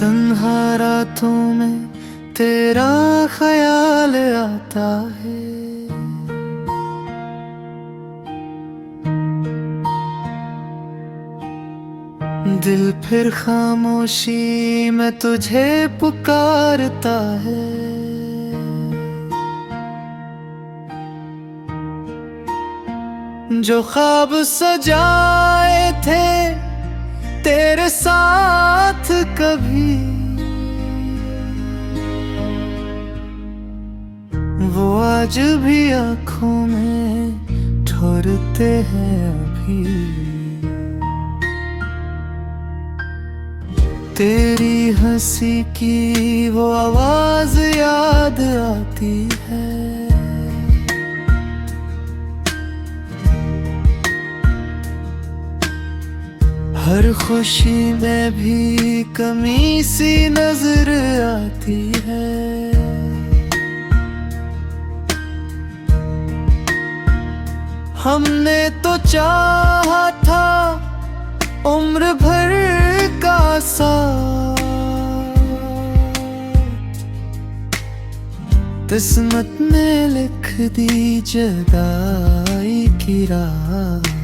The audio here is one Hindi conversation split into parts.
तन्हा रातों में तेरा ख्याल आता है। दिल फिर खामोशी में तुझे पुकारता है। जो ख्वाब सजाए थे तेरे साथ कभी, वो आज भी आँखों में ठुरते हैं अभी। तेरी हंसी की वो आवाज याद आती है। हर खुशी में भी कमी सी नजर आती है। हमने तो चाहा था उम्र भर का साथ, किस्मत में लिख दी जुदाई की रात।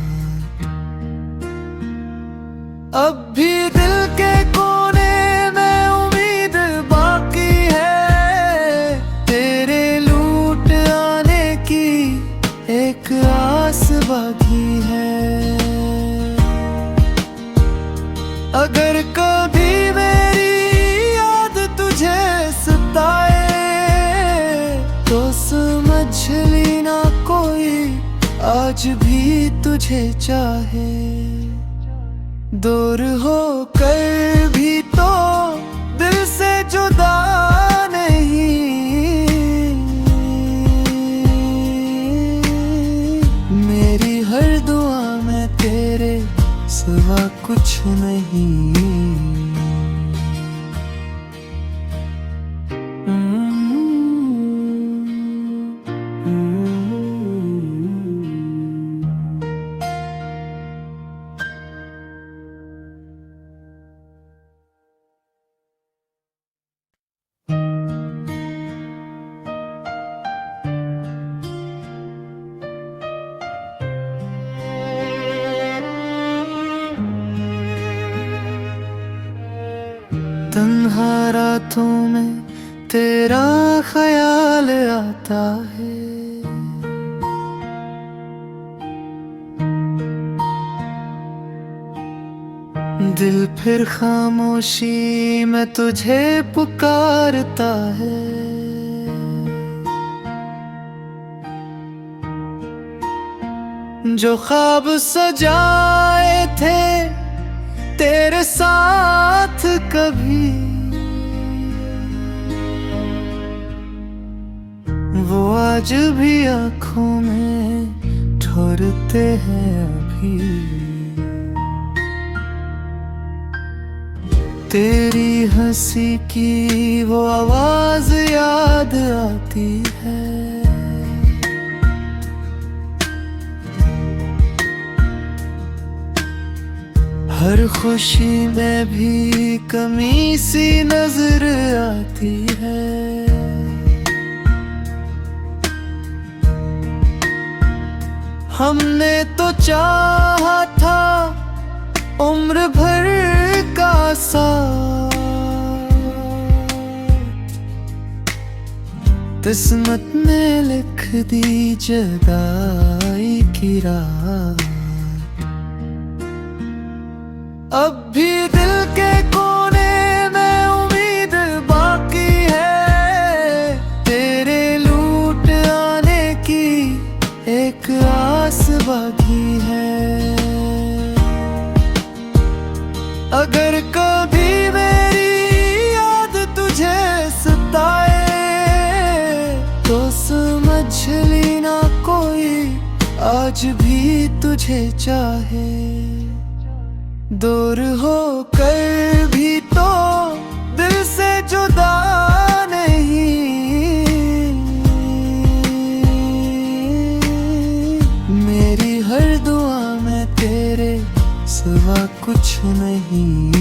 अब भी दिल के कोने में उम्मीद बाकी है, तेरे लूट आने की एक आस बाकी है। अगर कभी मेरी याद तुझे सताए तो समझ लेना कोई आज भी तुझे चाहे। दूर हो कर भी तो दिल से जुदा नहीं, मेरी हर दुआ में तेरे सिवा कुछ नहीं। तन्हा रातों में तेरा ख्याल आता है। दिल फिर खामोशी में तुझे पुकारता है। जो ख्वाब सजाए थे तेरे साथ कभी, वो आज भी आँखों में ठुरते हैं अभी। तेरी हंसी की वो आवाज याद आती है। हर खुशी में भी कमी सी नजर आती है। हमने तो चाहा था उम्र भर का साथ, किस्मत में लिख दी जुदाई की रात। अब भी दिल के कोने में उम्मीद बाकी है, तेरे लूट आने की एक आस बाकी है। अगर कभी मेरी याद तुझे सताए तो समझ लेना कोई आज भी तुझे चाहे। दूर हो कर भी तो दिल से जुदा नहीं, मेरी हर दुआ में तेरे सिवा कुछ नहीं।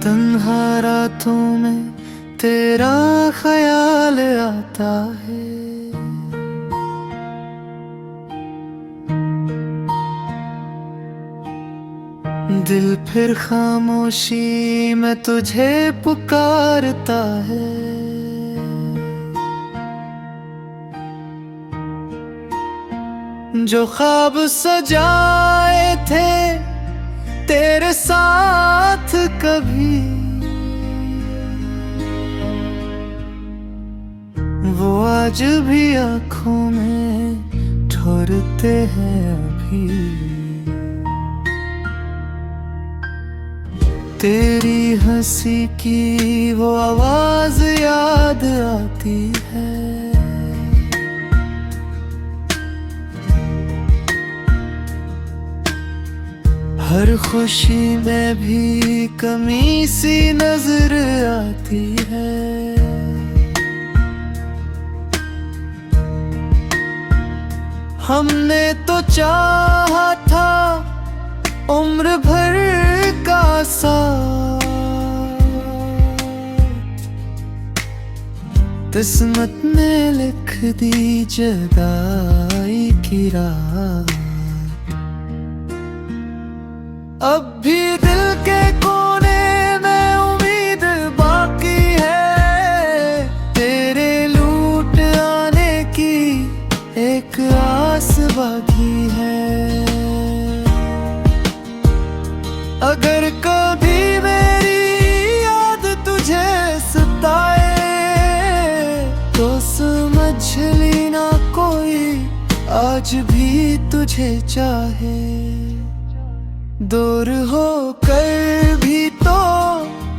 तन्हा रातों में तेरा ख्याल आता है, दिल फिर खामोशी में तुझे पुकारता है। जो ख्वाब सजाए थे तेरे साथ कभी, वो आज भी आँखों में ठहरते हैं अभी। तेरी हंसी की वो आवाज याद आती है, हर खुशी में भी कमी सी नजर आती है। हमने तो चाहा था उम्र भर का साथ, किस्मत ने लिख दी जुदाई की रात। अब भी दिल के कोने में उम्मीद बाकी है, तेरे लूट आने की एक आस बाकी है। अगर कभी मेरी याद तुझे सताए तो समझ लेना कोई आज भी तुझे चाहे। दूर हो कर भी तो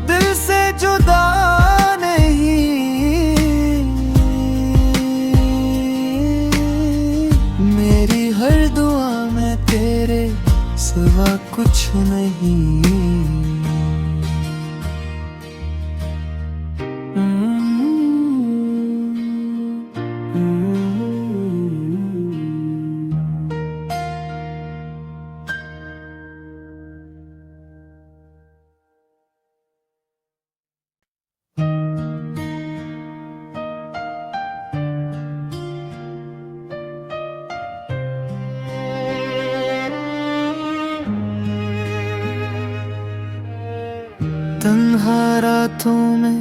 दिल से जुदा नहीं, मेरी हर दुआ में तेरे सिवा कुछ नहीं। तन्हा रातों में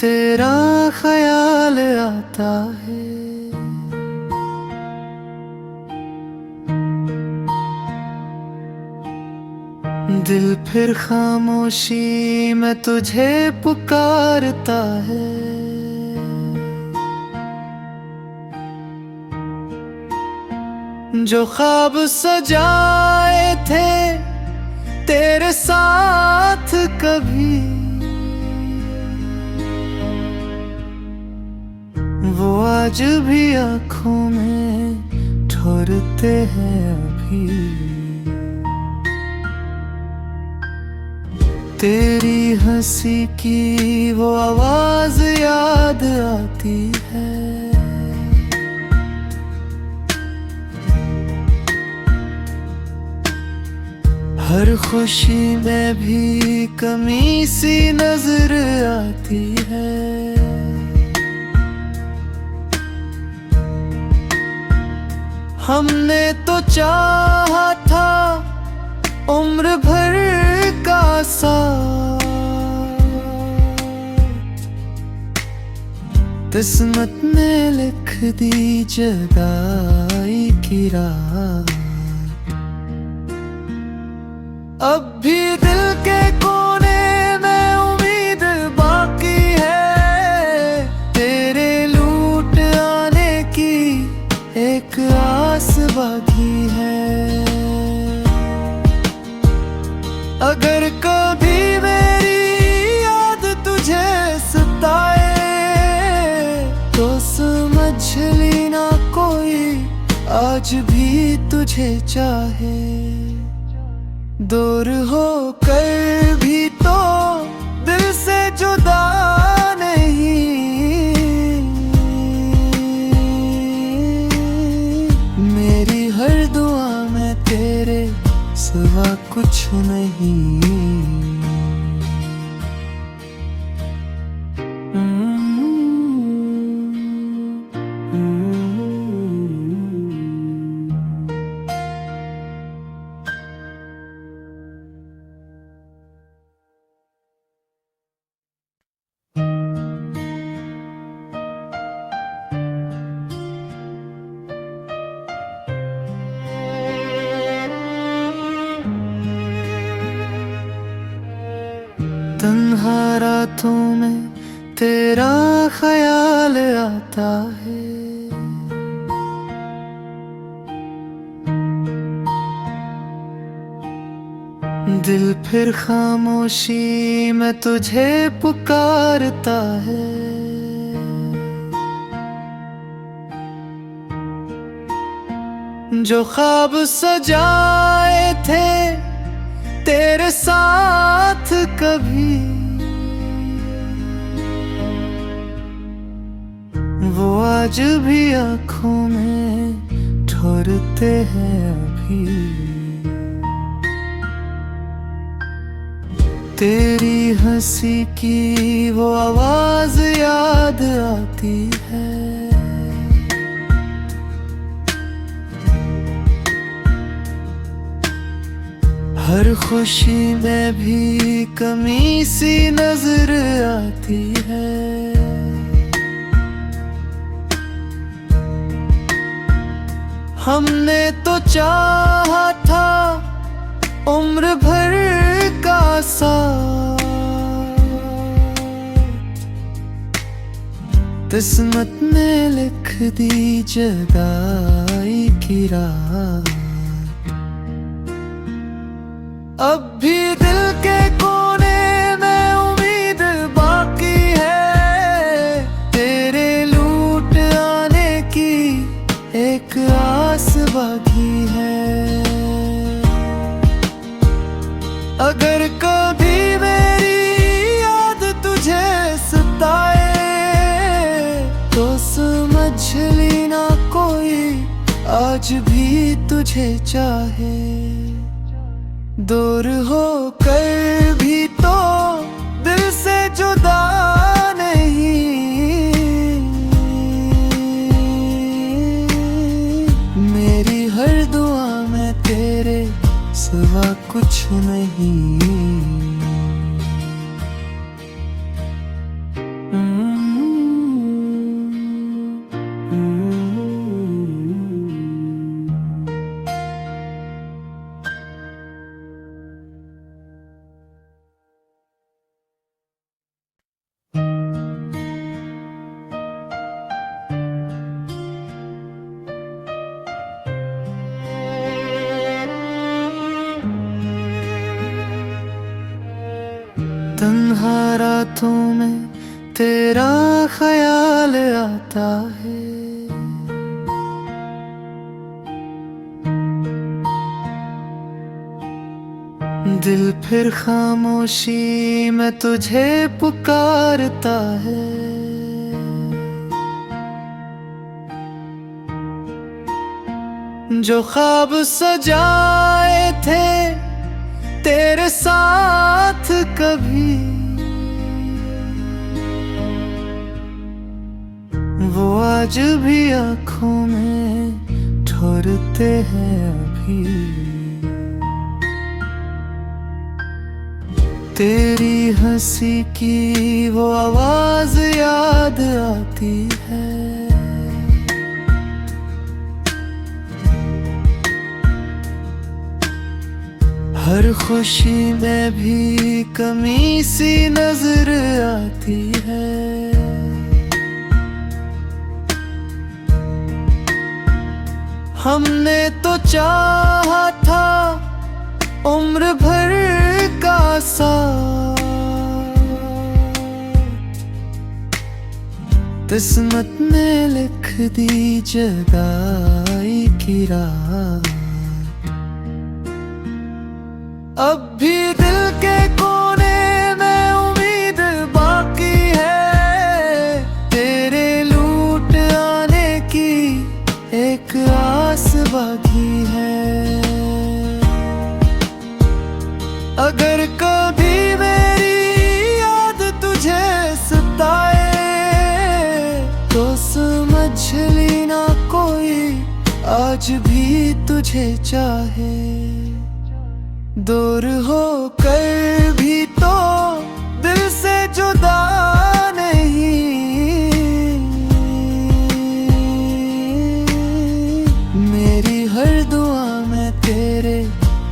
तेरा ख्याल आता है, दिल फिर खामोशी में तुझे पुकारता है। जो ख्वाब सजाए थे तेरे साथ कभी, वो आज भी आँखों में ठहरते हैं अभी। तेरी हंसी की वो आवाज याद आती है, हर खुशी में भी कमी सी नजर आती है। हमने तो चाहा था उम्र भर का साथ, किस्मत ने लिख दी जुदाई की रात। अब भी दिल के कोने में उम्मीद बाकी है, तेरे लूट आने की एक आस बाकी है। अगर कभी मेरी याद तुझे सताए तो समझ लेना कोई आज भी तुझे चाहे। दूर हो कर भी तो दिल से जुदा नहीं, मेरी हर दुआ में तेरे सिवा कुछ नहीं। तन्हा रातों में तेरा ख्याल आता है, दिल फिर खामोशी में तुझे पुकारता है। जो ख्वाब सजाए थे तेरे साथ कभी, वो आज भी आंखों में ठहरते हैं अभी। तेरी हंसी की वो आवाज याद आती है, हर खुशी में भी कमी सी नजर आती है। हमने तो चाहा था उम्र भर का साथ, किस्मत ने लिख दी जुदाई की रात। अब भी दिल के कोने में उम्मीद बाकी है, तेरे लूट आने की एक आस बाकी है। अगर कभी मेरी याद तुझे सताए तो समझ लेना कोई आज भी तुझे चाहे। दूर हो कर भी तो दिल से जुदा नहीं, मेरी हर दुआ में तेरे सिवा कुछ नहीं। तन्हा रातों में तेरा ख्याल आता है, दिल फिर खामोशी में तुझे पुकारता है। जो ख्वाब सजाए थे तेरे साथ कभी, वो आज भी आंखों में ठहरते हैं अभी। तेरी हंसी की वो आवाज याद आती है, हर खुशी में भी कमी सी नजर आती है। हमने तो चाहा था उम्र भर का साथ, किस्मत ने लिख दी जुदाई की रात। अब भी दिल के कोने में उम्मीद बाकी है, तेरे लूट आने की एक आस बाकी है। अगर कभी मेरी याद तुझे सताए तो समझ लेना कोई आज भी तुझे चाहे। दूर हो कर भी तो दिल से जुदा नहीं, मेरी हर दुआ में तेरे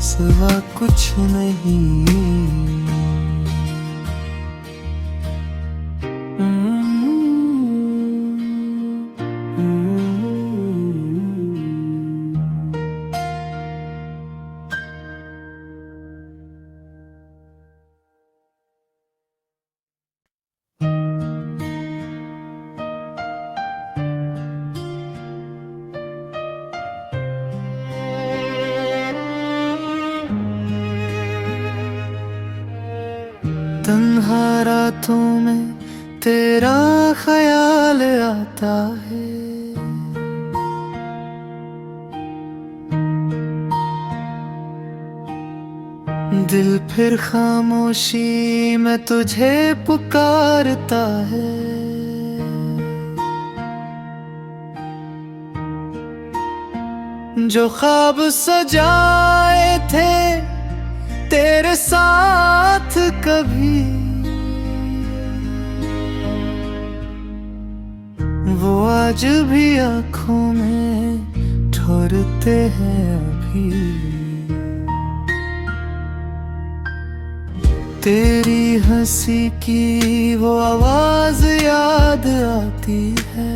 सिवा कुछ नहीं। तन्हा रातों में तेरा ख्याल आता है, दिल फिर खामोशी में तुझे पुकारता है। जो ख्वाब सजाए थे तेरे साथ कभी, वो आज भी आँखों में ठहरते हैं अभी। तेरी हंसी की वो आवाज याद आती है,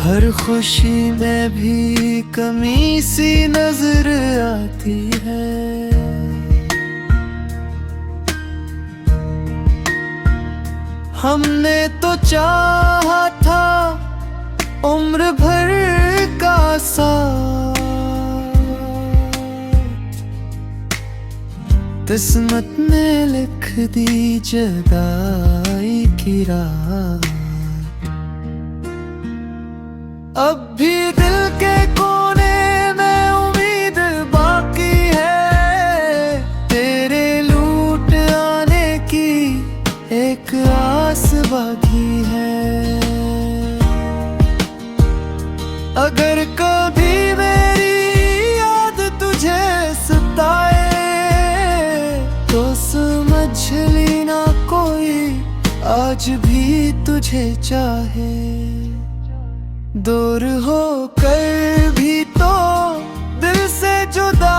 हर खुशी में भी कमी सी नजर आती है। हमने तो चाहा था उम्र भर का साथ, किस्मत ने लिख दी जुदाई की रात। अब भी दिल के कोने में उम्मीद बाकी है, तेरे लूट आने की एक आस बाकी है। अगर कभी मेरी याद तुझे सताए तो समझ लेना कोई आज भी तुझे चाहे। दूर हो कर भी तो दिल से जुदा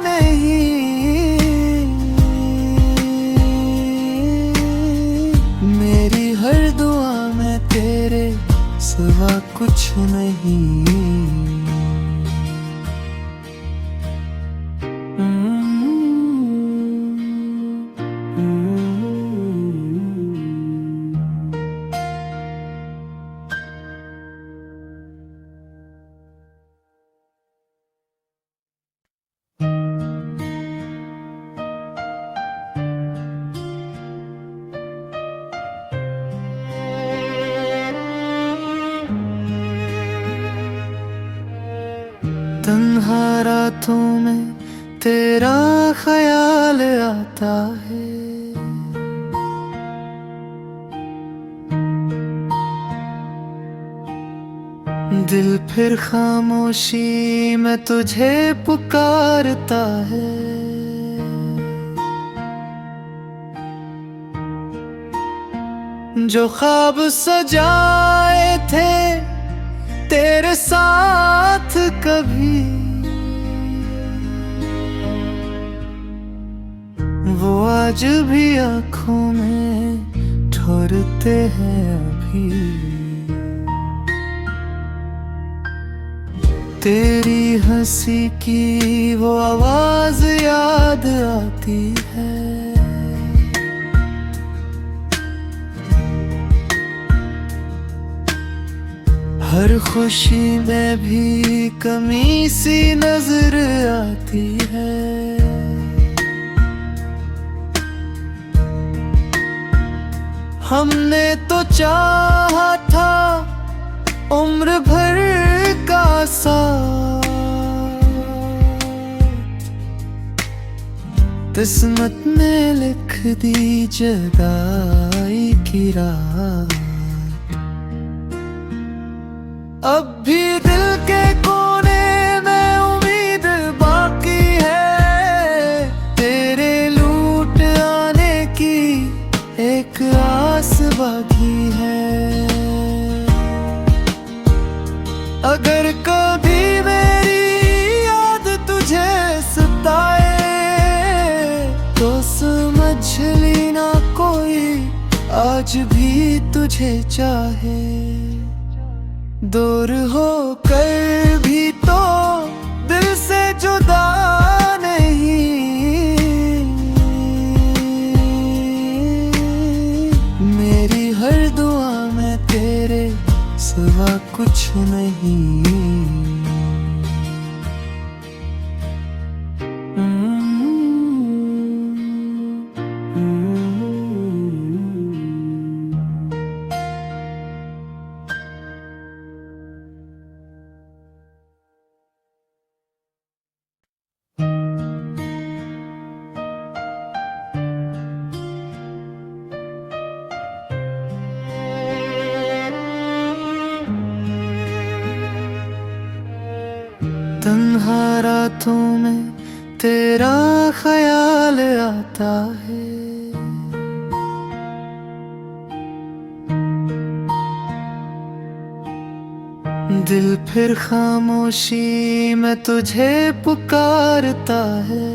नहीं, मेरी हर दुआ में तेरे सिवा कुछ नहीं। तन्हा रातों में तेरा ख्याल आता है, दिल फिर खामोशी में तुझे पुकारता है। जो ख्वाब सजाए थे तेरे साथ कभी, वो आज भी आँखों में ठहरते हैं अभी। तेरी हंसी की वो आवाज याद आती है, हर खुशी में भी कमी सी नजर आती है। हमने तो चाहा था उम्र भर का साथ, किस्मत ने लिख दी जुदाई की रात। अब भी दिल के कोने में उम्मीद बाकी है, तेरे लूट आने की एक आस बाकी है। अगर कभी मेरी याद तुझे सताए तो समझ लेना कोई आज भी तुझे चाहे। दूर हो कर भी तो दिल से जुदा नहीं, मेरी हर दुआ में तेरे सिवा कुछ नहीं। तन्हा रातों में तेरा ख्याल आता है। दिल फिर खामोशी में तुझे पुकारता है।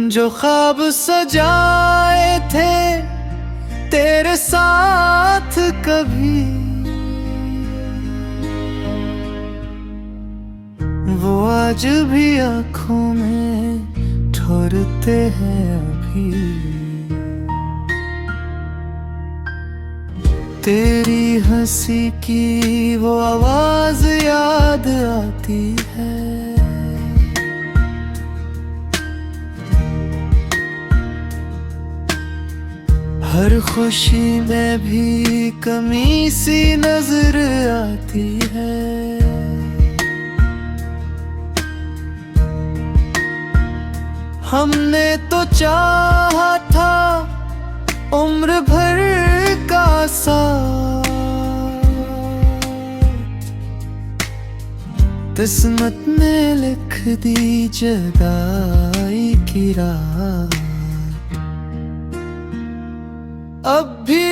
जो ख्वाब सजाए थे तेरे साथ कभी, वो आज भी आँखों में ठहरते हैं अभी। तेरी हंसी की वो आवाज याद आती है। हर खुशी में भी कमी सी नजर आती है। हमने तो चाहा था उम्र भर का साथ, किस्मत ने लिख दी जुदाई की रात। अब भी